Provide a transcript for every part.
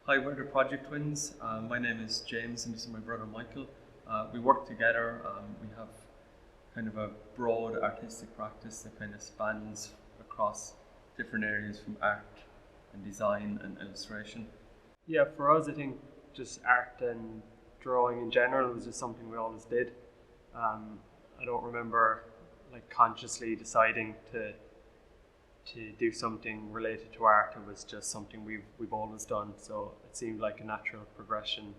Hi, we're the Project Twins. My name is James and this is my brother Michael. We work together. We have kind of a broad artistic practice that kind of spans across different areas from art and design and illustration. Yeah, for us, I think just art and drawing in general was just something we always did. I don't remember like consciously deciding to do something related to art. It was just something we've always done. So it seemed like a natural progression.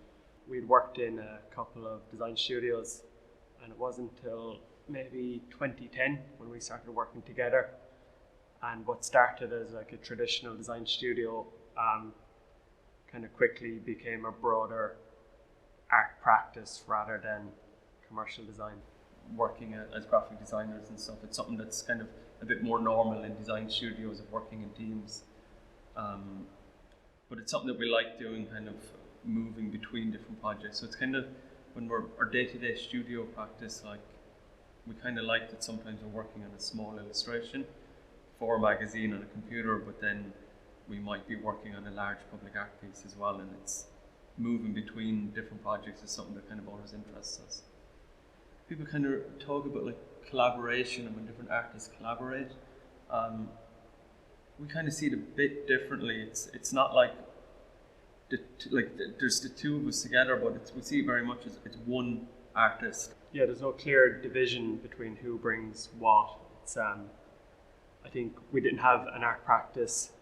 We'd worked in a couple of design studios, and it wasn't until maybe 2010 when we started working together. And what started as like a traditional design studio kind of quickly became a broader art practice rather than commercial design. Working as graphic designers and stuff, it's something that's kind of a bit more normal in design studios of working in teams. But it's something that we like doing, kind of moving between different projects. So it's kind of when we're our day-to-day studio practice, like we kind of like that sometimes we're working on a small illustration for a magazine on a computer, but then we might be working on a large public art piece as well, and it's moving between different projects is something that kind of always interests us. People kind of talk about like collaboration and when different artists collaborate. We kind of see it a bit differently. It's not like there's the two of us together, but we see it very much as it's one artist. Yeah, there's no clear division between who brings what. It's I think we didn't have an art practice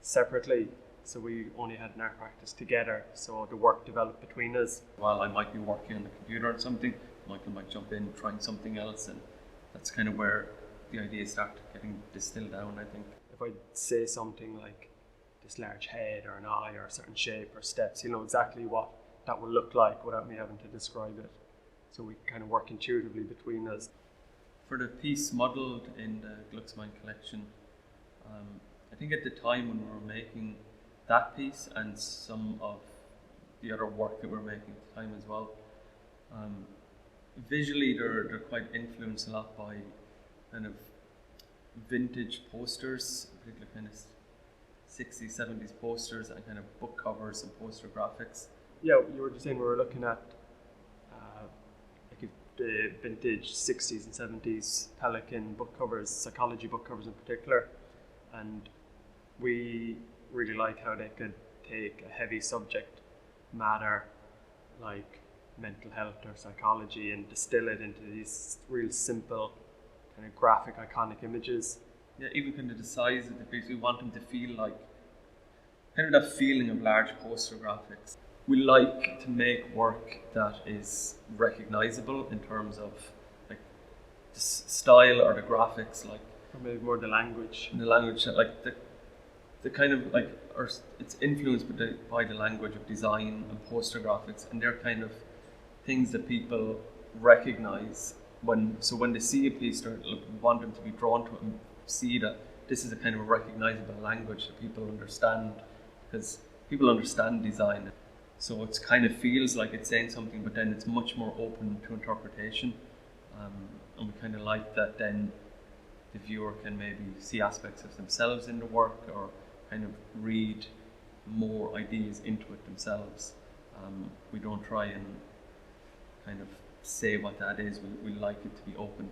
separately, so we only had an art practice together. So the work developed between us. While I might be working on the computer on something, Michael might jump in trying something else, and that's kind of where the ideas start getting distilled down, I think. If I say something like this large head or an eye or a certain shape or steps, you know exactly what that will look like without me having to describe it. So we kind of work intuitively between us. For the piece modelled in the Glucksmine collection, I think at the time when we were making that piece and some of the other work that we were making at the time as well, visually they're quite influenced a lot by kind of vintage posters, particularly kind of 60s, 70s posters and kind of book covers and poster graphics. Yeah, you were just saying we were looking at the vintage 60s and 70s Pelican book covers, psychology book covers in particular, and we really like how they could take a heavy subject matter like mental health or psychology and distill it into these real simple kind of graphic iconic images. Yeah, even kind of the size of the piece, we want them to feel like kind of that feeling of large poster graphics. We like to make work that is recognizable in terms of like the style or the graphics, like or maybe more the language. The language, like the kind of like, or it's influenced by the language of design and poster graphics, and they're kind of things that people recognize when they see a piece, they want them to be drawn to it and see that this is a kind of a recognizable language that people understand, because people understand design. So it kind of feels like it's saying something, but then it's much more open to interpretation. And we kind of like that then the viewer can maybe see aspects of themselves in the work or kind of read more ideas into it themselves. We don't try and kind of say what that is. We like it to be open.